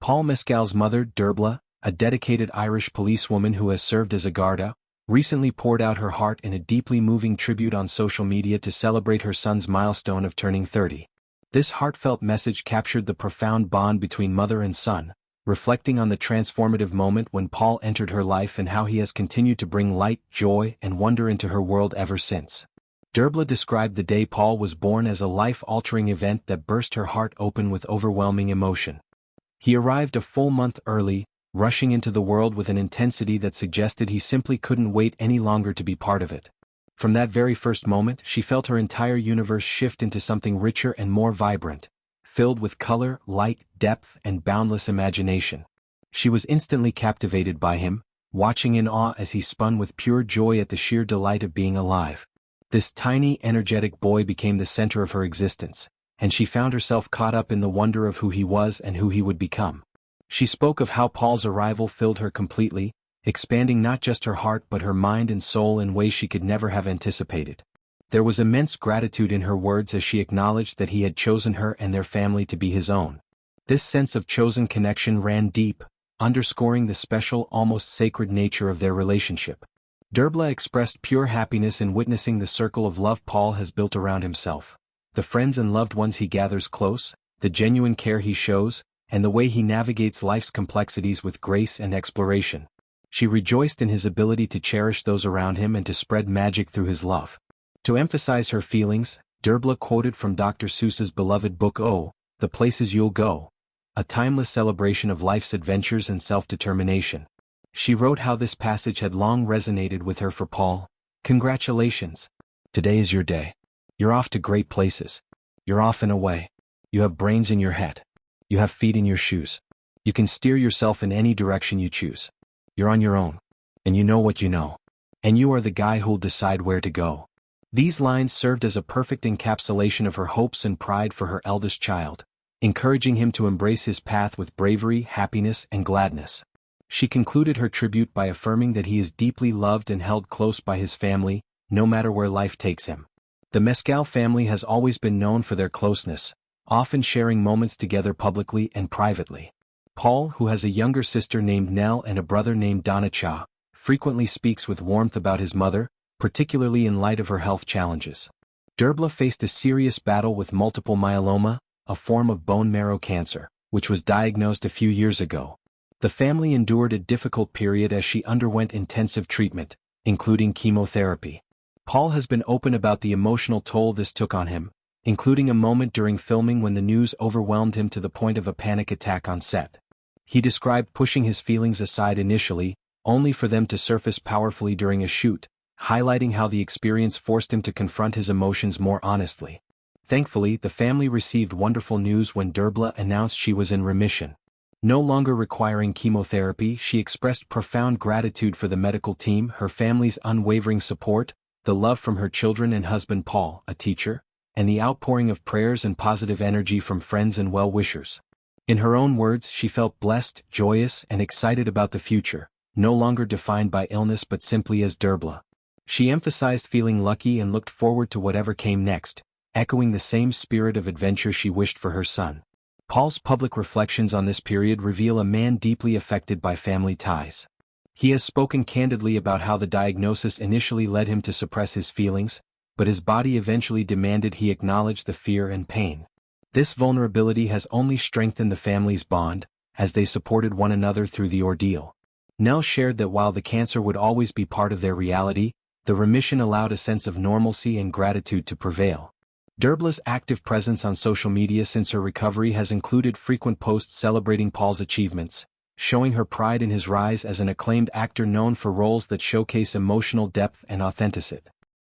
Paul Mescal's mother, Dearbhla, a dedicated Irish policewoman who has served as a Garda, recently poured out her heart in a deeply moving tribute on social media to celebrate her son's milestone of turning 30. This heartfelt message captured the profound bond between mother and son, reflecting on the transformative moment when Paul entered her life and how he has continued to bring light, joy, and wonder into her world ever since. Dearbhla described the day Paul was born as a life-altering event that burst her heart open with overwhelming emotion. He arrived a full month early, rushing into the world with an intensity that suggested he simply couldn't wait any longer to be part of it. From that very first moment, she felt her entire universe shift into something richer and more vibrant, filled with color, light, depth, and boundless imagination. She was instantly captivated by him, watching in awe as he spun with pure joy at the sheer delight of being alive. This tiny, energetic boy became the center of her existence, and she found herself caught up in the wonder of who he was and who he would become. She spoke of how Paul's arrival filled her completely, expanding not just her heart but her mind and soul in ways she could never have anticipated. There was immense gratitude in her words as she acknowledged that he had chosen her and their family to be his own. This sense of chosen connection ran deep, underscoring the special, almost sacred nature of their relationship. Dearbhla expressed pure happiness in witnessing the circle of love Paul has built around himself. The friends and loved ones he gathers close, the genuine care he shows, and the way he navigates life's complexities with grace and exploration. She rejoiced in his ability to cherish those around him and to spread magic through his love. To emphasize her feelings, Dearbhla quoted from Dr. Seuss's beloved book Oh, The Places You'll Go, a timeless celebration of life's adventures and self-determination. She wrote how this passage had long resonated with her for Paul. "Congratulations. Today is your day. You're off to great places. You're off and away. You have brains in your head. You have feet in your shoes. You can steer yourself in any direction you choose. You're on your own. And you know what you know. And you are the guy who'll decide where to go." These lines served as a perfect encapsulation of her hopes and pride for her eldest child, encouraging him to embrace his path with bravery, happiness, and gladness. She concluded her tribute by affirming that he is deeply loved and held close by his family, no matter where life takes him. The Mescal family has always been known for their closeness, often sharing moments together publicly and privately. Paul, who has a younger sister named Nell and a brother named Donicha, frequently speaks with warmth about his mother, particularly in light of her health challenges. Dearbhla faced a serious battle with multiple myeloma, a form of bone marrow cancer, which was diagnosed a few years ago. The family endured a difficult period as she underwent intensive treatment, including chemotherapy. Paul has been open about the emotional toll this took on him, including a moment during filming when the news overwhelmed him to the point of a panic attack on set. He described pushing his feelings aside initially, only for them to surface powerfully during a shoot, highlighting how the experience forced him to confront his emotions more honestly. Thankfully, the family received wonderful news when Dearbhla announced she was in remission. No longer requiring chemotherapy, she expressed profound gratitude for the medical team, her family's unwavering support, the love from her children and husband Paul, a teacher, and the outpouring of prayers and positive energy from friends and well-wishers. In her own words, she felt blessed, joyous, and excited about the future, no longer defined by illness but simply as Dearbhla. She emphasized feeling lucky and looked forward to whatever came next, echoing the same spirit of adventure she wished for her son. Paul's public reflections on this period reveal a man deeply affected by family ties. He has spoken candidly about how the diagnosis initially led him to suppress his feelings, but his body eventually demanded he acknowledge the fear and pain. This vulnerability has only strengthened the family's bond, as they supported one another through the ordeal. Nell shared that while the cancer would always be part of their reality, the remission allowed a sense of normalcy and gratitude to prevail. Dearbhla's active presence on social media since her recovery has included frequent posts celebrating Paul's achievements, showing her pride in his rise as an acclaimed actor known for roles that showcase emotional depth and authenticity.